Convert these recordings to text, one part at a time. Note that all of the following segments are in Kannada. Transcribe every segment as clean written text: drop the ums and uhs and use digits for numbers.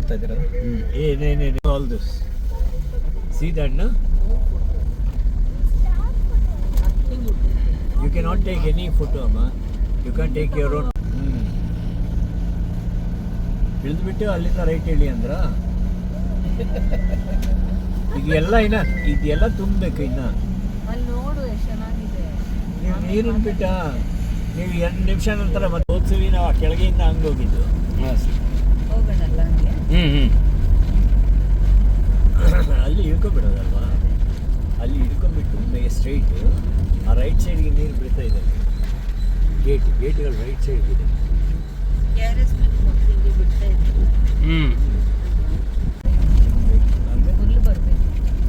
ಮಾಡ್ತಾ ಇದ್ದೀರಾ? ಏನೇನೇನು all this see that no you can not take any photo ಅಮ್ಮ, you can take your own. ಇಳಿದ್ಬಿಟ್ಟು ಅಲ್ಲಿಂದ ರೈಟ್ ಹೇಳಿ ಅಂದ್ರ ಇದೆಲ್ಲ ಇದೆಲ್ಲ ತುಂಬಬೇಕು ಇನ್ನು. ನೋಡು ಎಷ್ಟು ಚೆನ್ನಾಗಿದೆ. ನೀವು ನೀರಿನ ಬಿಟ್ಟ ನೀವು 2 ನಿಮಿಷ ನಂತರ ಮತ್ತೆ ಓದ್ಸವಿ ನಾವು ಆ ಕೆಳಗೆಯಿಂದ ಹಂಗೆ ಹೋಗಿದ್ದು. ಹೋಗೋಣಲ್ಲ ಹಂಗೆ. ಅಲ್ಲಿ ಇಳ್ಕೊಂಬಿಡೋದಲ್ವಾ, ಅಲ್ಲಿ ಇಳ್ಕೊಂಡ್ಬಿಟ್ಟು ಸ್ಟ್ರೈಟ್ ಆ ರೈಟ್ ಸೈಡ್ಗೆ ನೀರು ಬಿಡ್ತಾ ಇದೆ. ಗೇಟ್ಗಳು ರೈಟ್ ಸೈಡ್ಗಿದೆ. ಬಿಡ್ತಾ ಇದ್ದೀವಿ. ಫುಲ್ ಬರ್ಬೇಕು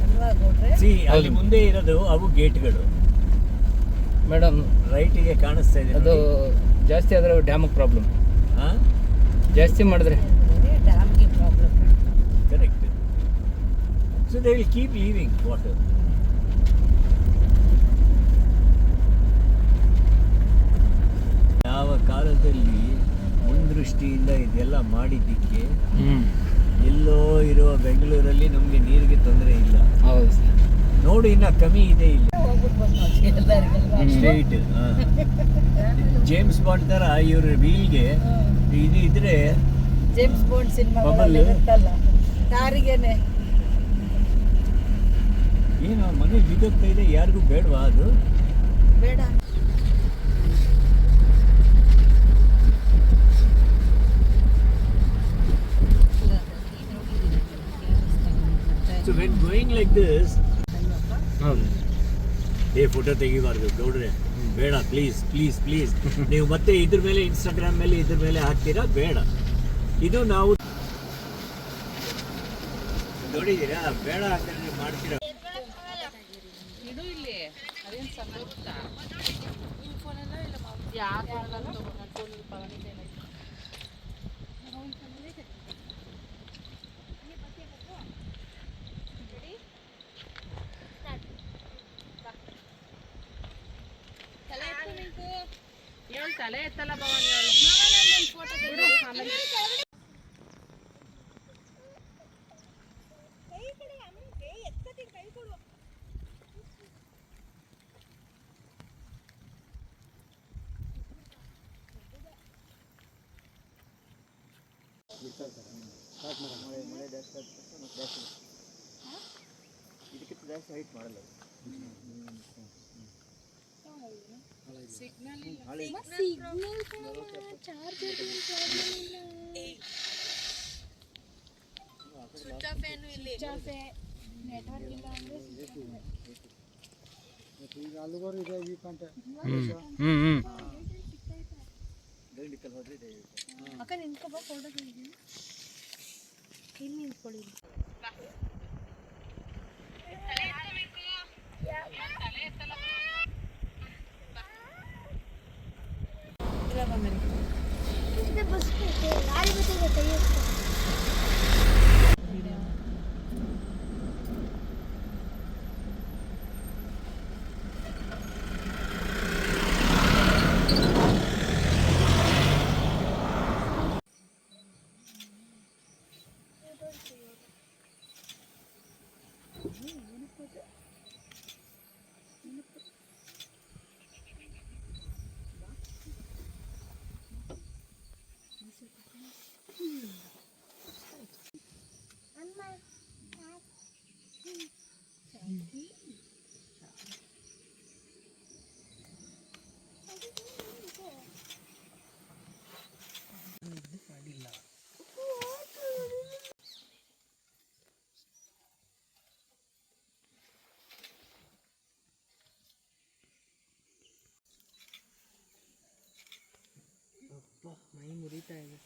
ಅಲ್ವಾ ಗೌಡ್ರೆ? ಸಿ ಅಲ್ಲಿ ಮುಂದೆ ಇರೋದು ಅವು ಗೇಟ್ಗಳು ಮೇಡಮ್. ರೈಟಿಗೆ ಕಾಣಿಸ್ತಾ ಇದೆ. ಅದು ಜಾಸ್ತಿ ಆದರೆ ಡ್ಯಾಮಿಗೆ ಪ್ರಾಬ್ಲಮ್. ಹಾಂ, ಜಾಸ್ತಿ ಮಾಡಿದ್ರೆ ಡ್ಯಾಮ್ಗೆ problem. Correct. So they will keep leaving water. ಯಾವ ಕಾಲದಲ್ಲಿ ಮುಂದೃಷ್ಟಿಯಿಂದ ಇದೆಲ್ಲ ಮಾಡಿದ್ದಕ್ಕೆ ಎಲ್ಲೋ ಇರುವ ಬೆಂಗಳೂರಲ್ಲಿ ನಮಗೆ ನೀರಿಗೆ ತೊಂದರೆ ಇಲ್ಲ. ಹೌದು ಸರ್. ನೋಡಿ ಇನ್ನ ಕಮ್ಮಿ ಇದೆ ಇಲ್ಲಿ ಸ್ಟ್ರೈಟ್. ಜೇಮ್ಸ್ ಬಾಂಡ್ ಥರ ಇವ್ರ ವೀಲ್ಗೆ ಇದು ಇದ್ರೆ ಜೇಮ್ಸ್ ಬಾಂಡ್ ಸಿನಿಮಾ ಕಾರಿಗೇನೆ ಏನು ಮನೆ ಬಿದ್ದೋಗ್ತಾ ಇದೆ, ಯಾರಿಗೂ ಬೇಡವಾ ಅದು? ಬೇಡ. So when going like this, ಹೌದು. ಫೋಟೋ ತೆಗಿಬಾರ್ದು ಗೌಡ್ರೆ, ಬೇಡ ಪ್ಲೀಸ್ ಪ್ಲೀಸ್ ಪ್ಲೀಸ್. ನೀವು ಮತ್ತೆ ಇದ್ರ ಮೇಲೆ ಇನ್ಸ್ಟಾಗ್ರಾಮ್ ಮೇಲೆ ಇದ್ರ ಮೇಲೆ ಹಾಕ್ತೀರಾ, ಬೇಡ. ಇದು ನಾವು ನೋಡಿದ್ದೀರಾ, ಬೇಡ ಅಂದ್ರೆ ನೀವು ಮಾಡ್ತೀರಾ. ತಲೆ ಎತ್ತಲ್ಲ ಭವಾನಿ ಇದಕ್ಕಿಂತ ಜಾಸ್ತಿ ಹೈಟ್ ಮಾಡಲ್ಲ. ಸಿಗ್ನಲ್ ಅಕ್ಕ ನಿಂತ್ಕೊ ಬಾ, ಫೋಟೋ ತೆಗಿತೀನಿ. ಇಲ್ಲಿ ನಿಂತ್ಕೊಳ್ಳಿ. ಮೈ ಮುರಿತಾ ಇದೆ.